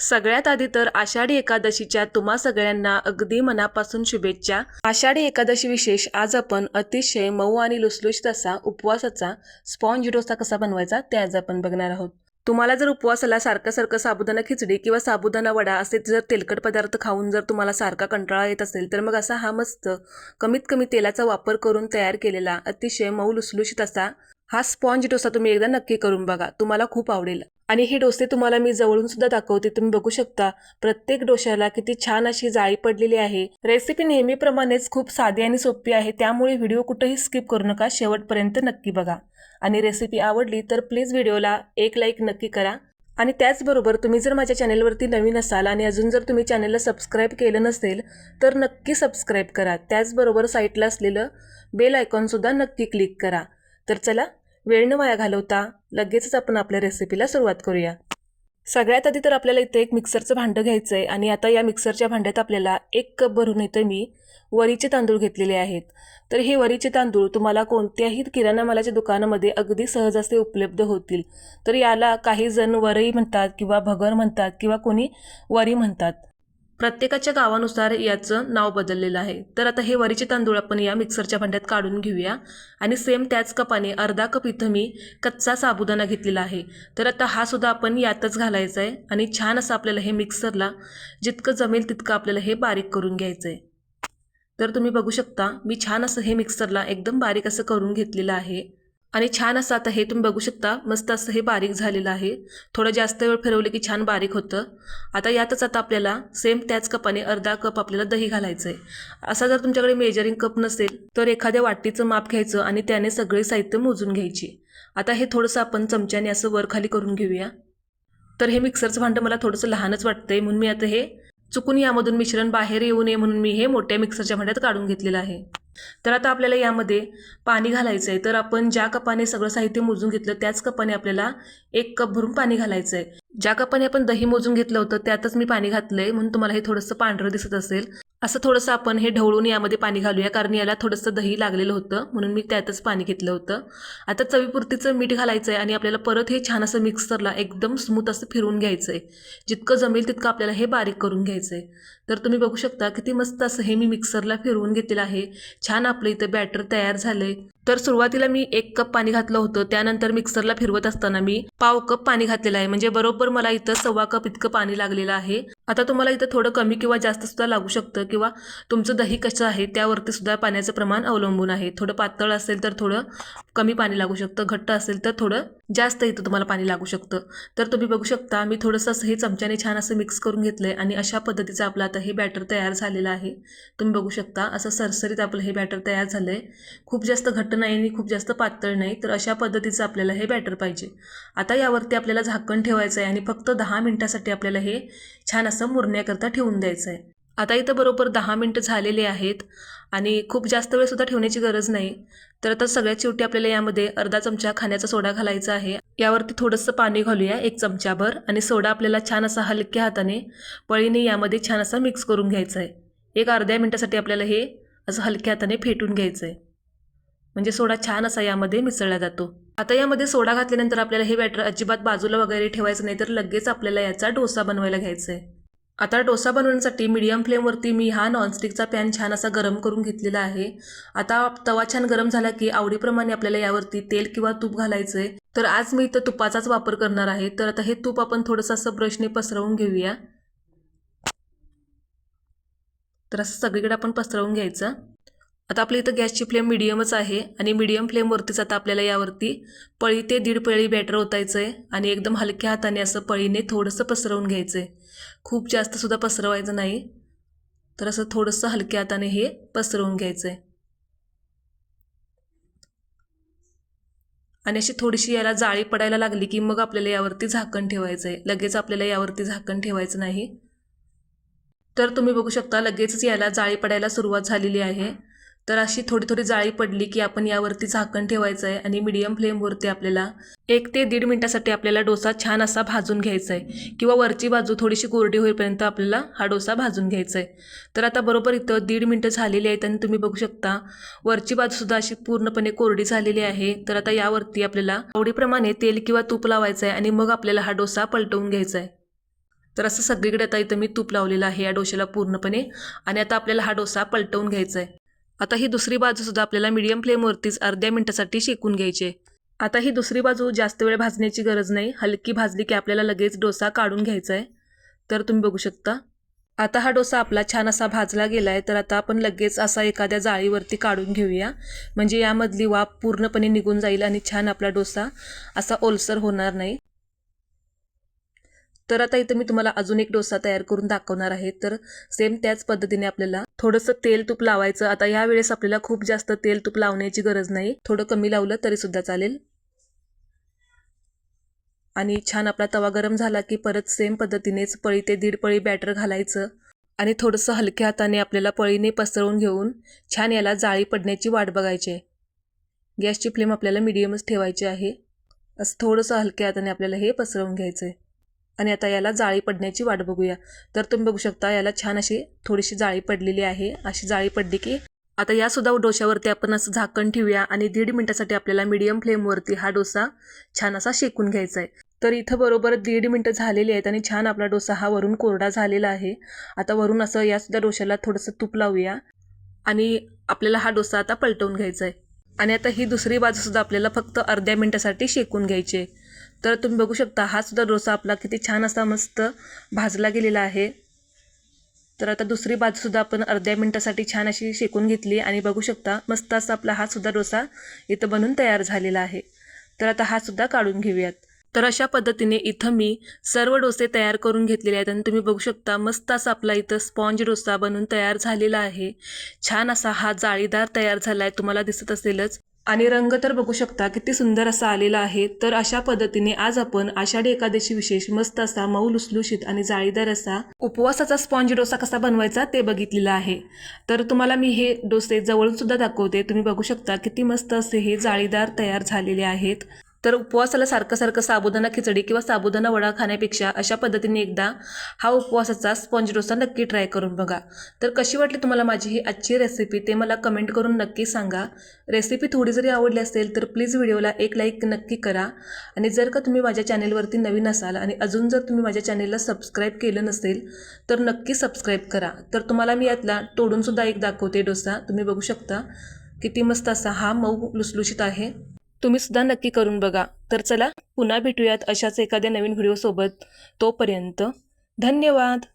सगळ्यात आधी तर आषाढी एकादशीच्या तुम्हा सगळ्यांना अगदी मनापासून शुभेच्छा। आषाढी एकादशी विशेष आज आपण अतिशय मऊ आणि लुसलुशीत असा उपवासाचा स्पॉन्ज डोसा कसा बनवायचा ते आज आपण बघणार आहोत। तुम्हाला जर उपवासाला सारखं साबुदाणा खिचडी किंवा साबुदाणा वडा असे जर तेलकट पदार्थ खाऊन जर तुम्हाला सारखा कंटाळा येत असेल तर मग असा हा मस्त कमीत कमी तेलाचा वापर करून तयार केलेला अतिशय मऊ लुसलुशीत असा हा स्पॉन्ज डोसा तुम्ही एकदा नक्की करून बघा, तुम्हाला खूप आवडेल। आणि हे डोसे तुम्हाला मी जवळून सुद्धा दाखवते, तुम्ही बघू शकता प्रत्येक डोश्याला किती छान अशी जाळी पडलेली आहे। रेसिपी नेहमीप्रमाणेच खूप साधी आणि सोपी आहे, त्यामुळे व्हिडिओ कुठेही स्किप करू नका, शेवटपर्यंत नक्की बघा। आणि रेसिपी आवडली तर प्लीज व्हिडिओला एक लाईक नक्की करा। आणि त्याचबरोबर तुम्ही जर माझ्या चॅनलवरती नवीन असाल आणि अजून जर तुम्ही चॅनलला सबस्क्राईब केलं नसेल तर नक्की सबस्क्राईब करा। त्याचबरोबर साईडला असलेलं बेल आयकॉन सुद्धा नक्की क्लिक करा। तर चला वेळ न वाया घालवता लगेचच आपण आपल्या रेसिपीला सुरुवात करूया। सगळ्यात आधी तर आपल्याला इथे एक मिक्सरचं भांडं घ्यायचं आहे आणि आता या मिक्सरच्या भांड्यात आपल्याला 1 कप भरून इथे मी वरीचे तांदूळ घेतलेले आहेत। तर हे वरीचे तांदूळ तुम्हाला कोणत्याही किराणा मालाच्या दुकानामध्ये अगदी सहज असे उपलब्ध होतील। तर याला काही जण वरई म्हणतात किंवा भगर म्हणतात किंवा कोणी वरी म्हणतात, प्रत्येकाच्या गावानुसार याचं नाव बदललेलं आहे। तर आता हे वरीचे तांदूळ आपण या मिक्सरच्या भांड्यात काढून घेऊया आणि सेम त्याच कपाने अर्धा कप इथं मी कच्चा साबुदाणा घेतलेला आहे। तर आता हा सुद्धा आपण यातच घालायचा आहे आणि छान असं आपल्याला हे मिक्सरला जितकं जमेल तितकं आपल्याला हे बारीक करून घ्यायचं आहे। तर तुम्ही बघू शकता मी छान असं हे मिक्सरला एकदम बारीक असं करून घेतलेलं आहे आणि छान असं आता हे तुम्ही बघू शकता मस्त असं हे बारीक झालेलं आहे। थोडं जास्त वेळ फिरवले की छान बारीक होतं। आता यातच आता आपल्याला सेम त्याच कपाने अर्धा कप आपल्याला दही घालायचं आहे। असा जर तुमच्याकडे मेजरिंग कप नसेल तर एखाद्या वाटीचं माप घ्यायचं आणि त्याने सगळे साहित्य मोजून घ्यायची। आता हे थोडंसं आपण चमच्याने असं वर खाली करून घेऊया। तर हे मिक्सरचं भांडं मला थोडंसं लहानच वाटतंय म्हणून मी आता हे चुकून यामधून मिश्रण बाहेर येऊ नये म्हणून मी हे मोठ्या मिक्सरच्या भांड्यात काढून घेतलेलं आहे। तर आता आपल्याला यामध्ये पाणी घालायचं आहे। तर आपण ज्या कपाने सगळं साहित्य मोजून घेतलं त्याच कपाने आपल्याला 1 कप भरून पाणी घालायचं आहे। ज्या कपाने आपण दही मोजून घेतलं होतं त्यातच मी पाणी घातलंय म्हणून तुम्हाला हे थोडंसं पांढरं दिसत असेल। असं थोडंसं आपण हे ढवळून यामध्ये पाणी घालूया, कारण याला थोडंसं दही लागलेलं होतं म्हणून मी त्यातच पाणी घेतलं होतं। आता चवीपुरतीचं मीठ घालायचं आहे आणि आपल्याला परत हे छान असं मिक्सरला एकदम स्मूथ असं फिरवून घ्यायचं आहे। जितकं जमेल तितकं आपल्याला हे बारीक करून घ्यायचं आहे। तर तुम्ही बघू शकता किती मस्त असं हे मी मिक्सरला फिरवून घेतलेलं आहे। छान आपलं इथं बॅटर तयार झालंय। तर सुरुवातीला मी 1 कप पाणी घातलं होतं, त्यानंतर मिक्सरला फिरवत असताना मी पाव कप पाणी घातलेलं आहे, म्हणजे बरोबर मला इथं 1.25 कप इतकं पाणी लागलेलं आहे। आता तुम्हाला इथं थोडं कमी किंवा जास्त सुद्धा लागू शकतं किंवा तुमचं दही कसं आहे त्यावरती सुद्धा पाण्याचं प्रमाण अवलंबून आहे। थोडं पातळ असेल तर थोडं कमी पाणी लागू शकतं, घट्ट असेल तर थोडं जास्त इथं तुम्हाला पाणी लागू शकतं। तर तुम्ही बघू शकता मी थोडंसं असं हे चमच्याने छान असं मिक्स करून घेतलंय आणि अशा पद्धतीचं आपलं आता हे बॅटर तयार झालेलं आहे। तुम्ही बघू शकता असं सरसरीत आपलं हे बॅटर तयार झालंय। खूप जास्त घट्ट नाही आणि खूप जास्त पातळ नाही, तर अशा पद्धतीचं आपल्याला हे बॅटर पाहिजे। आता यावरती आपल्याला झाकण ठेवायचं आहे आणि फक्त 10 मिनिटासाठी आपल्याला हे छान असं मुरण्याकरता ठेवून द्यायचं आहे। आता इथं बरोबर 10 मिनिटं झालेले आहेत आणि खूप जास्त वेळ सुद्धा ठेवण्याची गरज नाही। तर आता सगळ्यात शेवटी आपल्याला यामध्ये अर्धा चमचा खाण्याचा सोडा घालायचा आहे। यावरती थोडंसं पाणी घालूया 1 चमचाभर आणि सोडा आपल्याला छान असा हलक्या हाताने पळीने यामध्ये छान असा मिक्स करून घ्यायचा आहे। एक अर्ध्या मिनिटासाठी आपल्याला हे असं हलक्या हाताने फेटून घ्यायचं आहे, म्हणजे सोडा छान असा यामध्ये मिसळला जातो। आता यामध्ये सोडा घातल्यानंतर आपल्याला हे बॅटर अजिबात बाजूला वगैरे ठेवायचं नाही, तर लगेच आपल्याला याचा डोसा बनवायला घ्यायचा आहे। आता डोसा बनवण्यासाठी मीडियम फ्लेमवरती मी हा नॉनस्टिकचा पॅन छान असा गरम करून घेतलेला आहे। आता तवा छान गरम झाला की आवडीप्रमाणे आपल्याला यावरती तेल किंवा तूप घालायचं आहे। तर आज मी इथं तुपाचाच वापर करणार आहे। तर आता हे तूप आपण थोडंसं असं ब्रशने पसरवून घेऊया। तर असं सगळीकडे आपण पसरवून घ्यायचं। आता आपल्या इथं गॅसची फ्लेम मीडियमच आहे आणि मीडियम फ्लेमवरतीच आता आपल्याला यावरती पळी ते 1.5 पळी बॅटर ओतायचं आहे आणि एकदम हलक्या हाताने असं पळीने थोडंसं पसरवून घ्यायचं आहे। खूप जास्त सुद्धा पसरवायचं नाही, तर असं थोडंसं हलक्या हाताने हे पसरवून घ्यायचं आहे। आणि अशी थोडीशी याला जाळी पडायला लागली की मग आपल्याला यावरती झाकण ठेवायचं आहे, लगेच आपल्याला यावरती झाकण ठेवायचं नाही। तर तुम्ही बघू शकता लगेचच याला जाळी पडायला सुरुवात झालेली आहे। तर अशी थोडी थोडी जाळी पडली की आपण यावरती झाकण ठेवायचं आहे आणि मीडियम फ्लेमवरती आपल्याला 1 ते 1.5 मिनिटासाठी आपल्याला डोसा छान असा भाजून घ्यायचा आहे किंवा वरची बाजू थोडीशी कोरडी होईपर्यंत आपल्याला हा डोसा भाजून घ्यायचा आहे। तर आता बरोबर इथं 1.5 मिनिटं झालेली आहेत आणि तुम्ही बघू शकता वरची बाजू सुद्धा अशी पूर्णपणे कोरडी झालेली आहे। तर आता यावरती आपल्याला आवडीप्रमाणे तेल किंवा तूप लावायचं आहे आणि मग आपल्याला हा डोसा पलटवून घ्यायचा आहे। तर असं सगळीकडे आता इथं मी तूप लावलेलं आहे या डोश्याला पूर्णपणे. आणि आता आपल्याला हा डोसा पलटवून घ्यायचा आहे. आता ही दुसरी बाजूसुद्धा आपल्याला मीडियम फ्लेमवरतीच अर्ध्या मिनिटासाठी शेकून घ्यायची आहे. आता ही दुसरी बाजू जास्त वेळ भाजण्याची गरज नाही. हलकी भाजली की आपल्याला लगेच डोसा काढून घ्यायचा आहे. तर तुम्ही बघू शकता आता हा डोसा आपला छान असा भाजला गेला आहे. तर आता आपण लगेच असा एखाद्या जाळीवरती काढून घेऊया, म्हणजे यामधली वाफ पूर्णपणे निघून जाईल आणि छान आपला डोसा असा ओलसर होणार नाही. तर आता इथं मी तुम्हाला अजून एक डोसा तयार करून दाखवणार आहे. तर सेम त्याच पद्धतीने आपल्याला थोडंसं तेल तूप लावायचं. आता या वेळेस आपल्याला खूप जास्त तेल तूप लावण्याची गरज नाही, थोडं कमी लावलं तरी सुद्धा चालेल. आणि छान आपला तवा गरम झाला की परत सेम पद्धतीनेच पळी ते दीड पळी बॅटर घालायचं आणि थोडंसं हलक्या हाताने आपल्याला पळीने पसरवून घेऊन छान याला जाळी पडण्याची वाट बघायची आहे. गॅसची फ्लेम आपल्याला मिडियमच ठेवायची आहे. असं थोडंसं हलक्या हाताने आपल्याला हे पसरवून घ्यायचं आहे. आणि आता याला जाळी पडण्याची वाट बघूया. तर तुम्ही बघू शकता याला छान अशी थोडीशी जाळी पडलेली आहे. अशी जाळी पडली की आता यासुद्धा डोश्यावरती आपण असं झाकण ठेवूया आणि 1.5 मिनिटासाठी आपल्याला मीडियम फ्लेमवरती हा डोसा छान असा शेकून घ्यायचा आहे. तर इथं बरोबर 1.5 मिनिटं झालेली आहेत आणि छान आपला डोसा हा वरून कोरडा झालेला आहे. आता वरून असं यासुद्धा डोश्याला थोडंसं तूप लावूया आणि आपल्याला हा डोसा आता पलटवून घ्यायचा आहे. आणि आता ही दुसरी बाजूसुद्धा आपल्याला फक्त अर्ध्या मिनिटासाठी शेकून घ्यायची आहे. तर तुम्ही बघू शकता हा सुद्धा डोसा आपला किती छान असा मस्त भाजला गेलेला आहे. तर आता दुसरी बाजूसुद्धा आपण अर्ध्या मिनिटासाठी छान अशी शेकून घेतली आणि बघू शकता मस्त असा आपला हा सुद्धा डोसा इथं बनून तयार झालेला आहे. तर आता हा सुद्धा काढून घेऊयात. तर अशा पद्धतीने इथं मी सर्व डोसे तयार करून घेतलेले आहेत आणि तुम्ही बघू शकता मस्त असा आपला इथं स्पॉन्ज डोसा बनून तयार झालेला आहे. छान असा हा जाळीदार तयार झाला आहे, तुम्हाला दिसत असेलच. आणि रंग तर बघू शकता किती सुंदर असा आलेला आहे. तर अशा पद्धतीने आज आपण आषाढी एकादशी विशेष मस्त असा मऊ लुसलुशीत आणि जाळीदार असा उपवासाचा स्पॉन्ज डोसा कसा बनवायचा ते बघितलेला आहे. तर तुम्हाला मी हे डोसे जवळून सुद्धा दाखवते. तुम्ही बघू शकता किती मस्त असे हे जाळीदार तयार झालेले आहेत. तर उपवासाला सारखं सारखं साबुदाणा खिचडी किंवा साबुदाणा वडा खाण्यापेक्षा अशा पद्धतीने एकदा हा उपवासाचा स्पॉन्ज डोसा नक्की ट्राय करून बघा. तर कशी वाटली तुम्हाला माझी ही आजची रेसिपी ते मला कमेंट करून नक्की सांगा. रेसिपी थोडी जरी आवडली असेल तर प्लीज व्हिडिओला एक लाईक नक्की करा. आणि जर का तुम्ही माझ्या चॅनेलवरती नवीन असाल आणि अजून जर तुम्ही माझ्या चॅनेलला सबस्क्राईब केलं नसेल तर नक्की सबस्क्राईब करा. तर तुम्हाला मी यातला तोडूनसुद्धा एक दाखवते डोसा. तुम्ही बघू शकता किती मस्त असा हा मऊ लुसलुशीत आहे. तुम्ही सुद्धा नक्की करून बघा. तर चला पुन्हा भेटूयात अशाच एखाद्या नवीन व्हिडिओसोबत. तोपर्यंत धन्यवाद.